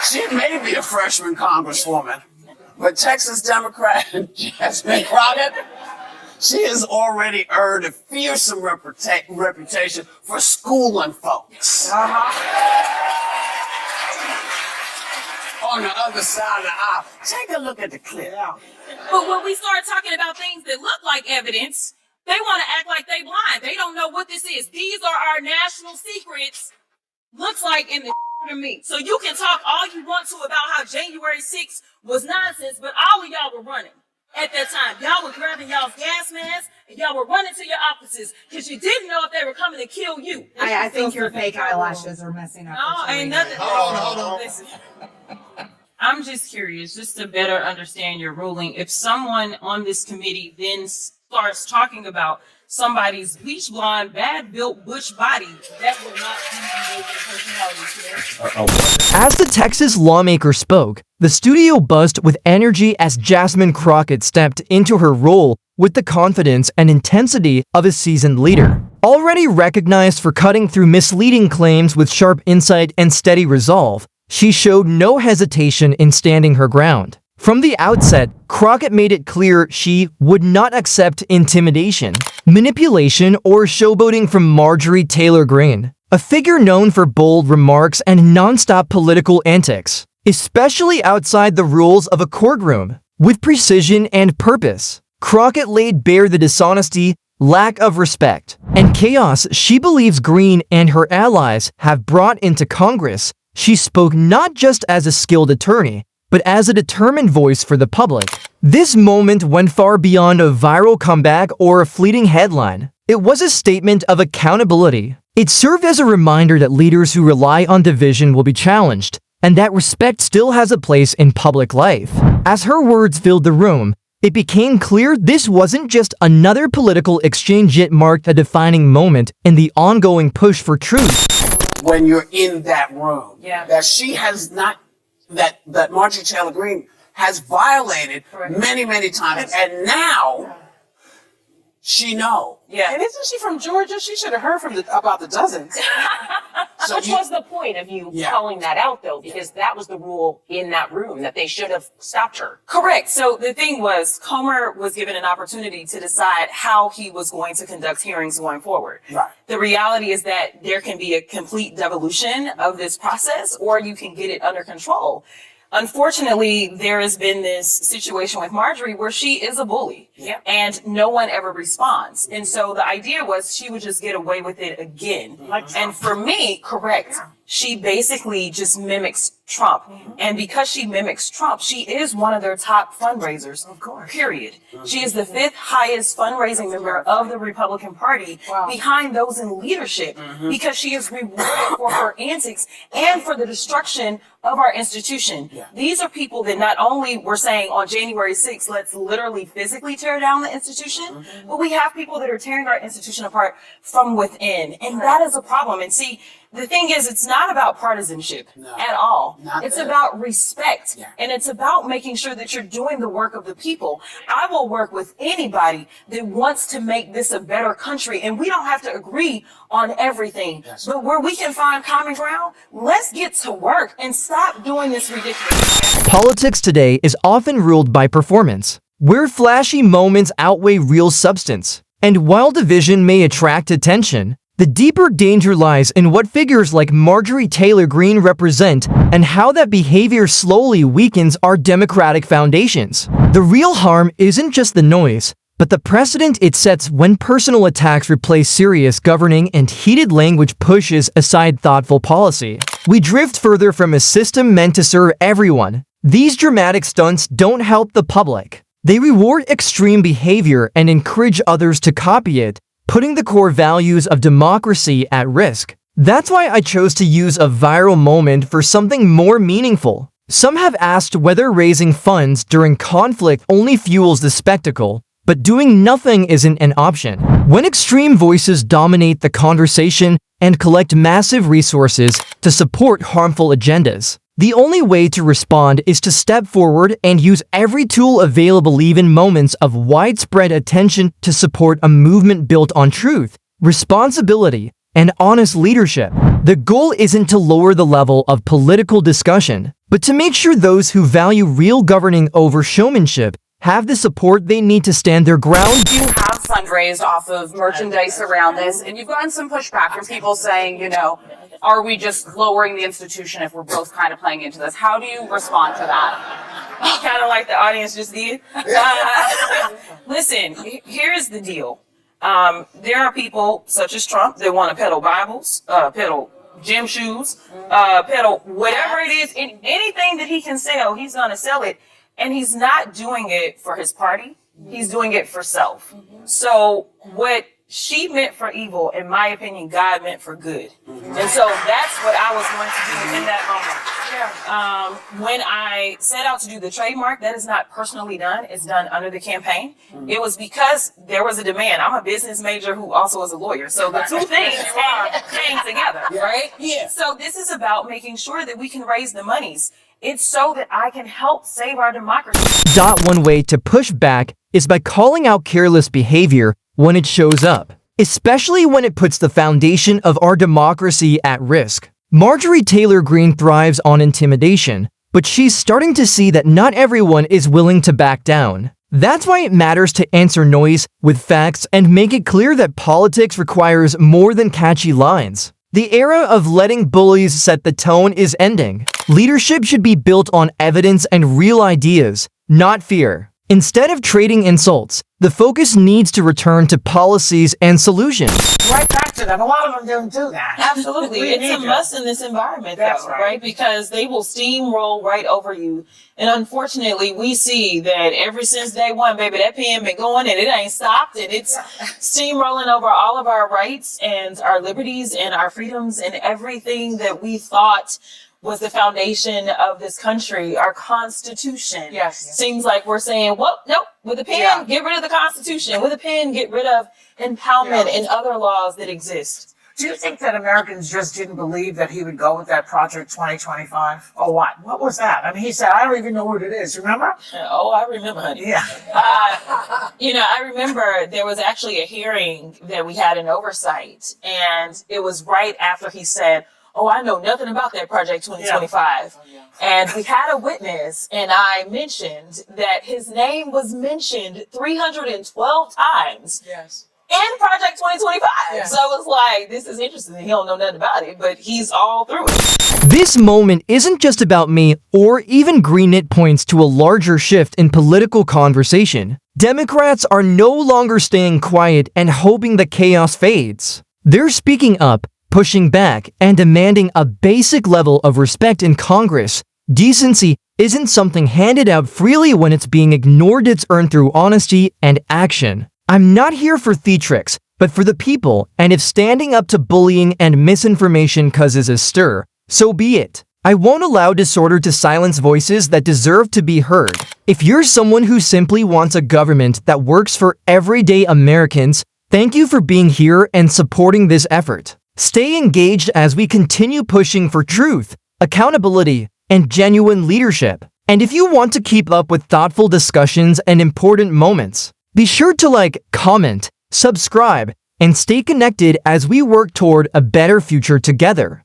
She may be a freshman congresswoman, but Texas Democrat Jasmine Crockett, she has already earned a fearsome reputation for schooling folks. On the other side of the aisle. Take a look at the clip. But when we start talking about things that look like evidence, they want to act like they blind. They don't know what this is. These are our national secrets. Looks like in the to me. So you can talk all you want to about how January 6th was nonsense, but all of y'all were running at that time. Y'all were grabbing y'all's gas masks and y'all were running to your offices because you didn't know if they were coming to kill you. I think your fake eyelashes are messing up. No, ain't nothing. Hold on. Listen. I'm just curious, just to better understand your ruling. If someone on this committee then starts talking about somebody's bleach blonde, bad built butch body, that will not be the personality. As the Texas lawmaker spoke, the studio buzzed with energy as Jasmine Crockett stepped into her role with the confidence and intensity of a seasoned leader. Already recognized for cutting through misleading claims with sharp insight and steady resolve, she showed no hesitation in standing her ground. From the outset, Crockett made it clear she would not accept intimidation, manipulation, or showboating from Marjorie Taylor Greene, a figure known for bold remarks and non-stop political antics, especially outside the rules of a courtroom. With precision and purpose, Crockett laid bare the dishonesty, lack of respect, and chaos she believes Greene and her allies have brought into Congress. She spoke not just as a skilled attorney, but as a determined voice for the public. This moment went far beyond a viral comeback or a fleeting headline. It was a statement of accountability. It served as a reminder that leaders who rely on division will be challenged, and that respect still has a place in public life. As her words filled the room, it became clear this wasn't just another political exchange, it marked a defining moment in the ongoing push for truth. When you're in that room, Yeah. that she has not, that Marjorie Taylor Greene has violated many times, and now she knows. Yeah. And isn't she from Georgia? She should have heard about the dozens. So Which was the point of you calling that out, though, because that was the rule in that room, that they should have stopped her. Correct. So the thing was, Comer was given an opportunity to decide how he was going to conduct hearings going forward. Right. The reality is that there can be a complete devolution of this process, or you can get it under control. Unfortunately, there has been this situation with Marjorie where she is a bully and no one ever responds. And so the idea was she would just get away with it again. And for me, correct, she basically just mimics Trump. And because she mimics Trump, she is one of their top fundraisers, period. She is the 5th highest fundraising member of the Republican Party behind those in leadership because she is rewarded for her antics and for the destruction of our institution. These are people that not only were saying on January 6th, let's literally physically tear down the institution, but we have people that are tearing our institution apart from within. And that is a problem. And see, the thing is, it's not about partisanship at all. It's about respect. And it's about making sure that you're doing the work of the people. I will work with anybody that wants to make this a better country. And we don't have to agree on everything. But where we can find common ground, let's get to work and stop doing this ridiculous. Politics today is often ruled by performance, where flashy moments outweigh real substance. And while division may attract attention, the deeper danger lies in what figures like Marjorie Taylor Greene represent and how that behavior slowly weakens our democratic foundations. The real harm isn't just the noise, but the precedent it sets when personal attacks replace serious governing and heated language pushes aside thoughtful policy. We drift further from a system meant to serve everyone. These dramatic stunts don't help the public. They reward extreme behavior and encourage others to copy it, putting the core values of democracy at risk. That's why I chose to use a viral moment for something more meaningful. Some have asked whether raising funds during conflict only fuels the spectacle, but doing nothing isn't an option. When extreme voices dominate the conversation and collect massive resources to support harmful agendas, the only way to respond is to step forward and use every tool available, even moments of widespread attention, to support a movement built on truth, responsibility, and honest leadership. The goal isn't to lower the level of political discussion, but to make sure those who value real governing over showmanship have the support they need to stand their ground. You have fundraised off of merchandise around this, and you've gotten some pushback from people saying, are we just lowering the institution if we're both kind of playing into this? How do you respond to that? Kind of like the audience just did. Listen, here's the deal. There are people such as Trump that want to peddle Bibles, peddle gym shoes, peddle whatever it is, anything that he can sell, he's going to sell it. And he's not doing it for his party. He's doing it for self. So what she meant for evil, in my opinion, God meant for good. And so that's what I was going to do in that moment. When I set out to do the trademark, that is not personally done. It's done under the campaign. It was because there was a demand. I'm a business major who also is a lawyer. So the two things came together, right? Yeah. So this is about making sure that we can raise the monies. It's so that I can help save our democracy. One way to push back is by calling out careless behavior when it shows up, especially when it puts the foundation of our democracy at risk. Marjorie Taylor Greene thrives on intimidation, but she's starting to see that not everyone is willing to back down. That's why it matters to answer noise with facts and make it clear that politics requires more than catchy lines. The era of letting bullies set the tone is ending. Leadership should be built on evidence and real ideas, not fear. Instead of trading insults, the focus needs to return to policies and solutions. Right back to that. A lot of them don't do that. Absolutely. We It's need a to. must in this environment, That's though, right. right? Because they will steamroll right over you. And unfortunately, we see that ever since day one, baby, that pen been going and it ain't stopped. And it's steamrolling over all of our rights and our liberties and our freedoms and everything that we thought was the foundation of this country, our Constitution. Yes. Seems like we're saying, well, nope, with a pen, Yeah. get rid of the Constitution. With a pen, get rid of impoundment Yeah. and other laws that exist. Do you think that Americans just didn't believe that he would go with that Project 2025? Or what? What was that? I mean, he said, I don't even know what it is. Remember? Oh, I remember, honey. Yeah. I remember there was actually a hearing that we had in oversight, and it was right after he said, oh, I know nothing about that Project 2025. Yeah. And we had a witness, and I mentioned that his name was mentioned 312 times Yes. in Project 2025. Yeah. So it's like, this is interesting. He don't know nothing about it, but he's all through it. This moment isn't just about me or even Green. It points to a larger shift in political conversation. Democrats are no longer staying quiet and hoping the chaos fades. They're speaking up, pushing back, and demanding a basic level of respect in Congress. Decency isn't something handed out freely when it's being ignored. It's earned through honesty and action. I'm not here for theatrics, but for the people, and if standing up to bullying and misinformation causes a stir, so be it. I won't allow disorder to silence voices that deserve to be heard. If you're someone who simply wants a government that works for everyday Americans, thank you for being here and supporting this effort. Stay engaged as we continue pushing for truth, accountability, and genuine leadership. And if you want to keep up with thoughtful discussions and important moments, be sure to like, comment, subscribe, and stay connected as we work toward a better future together.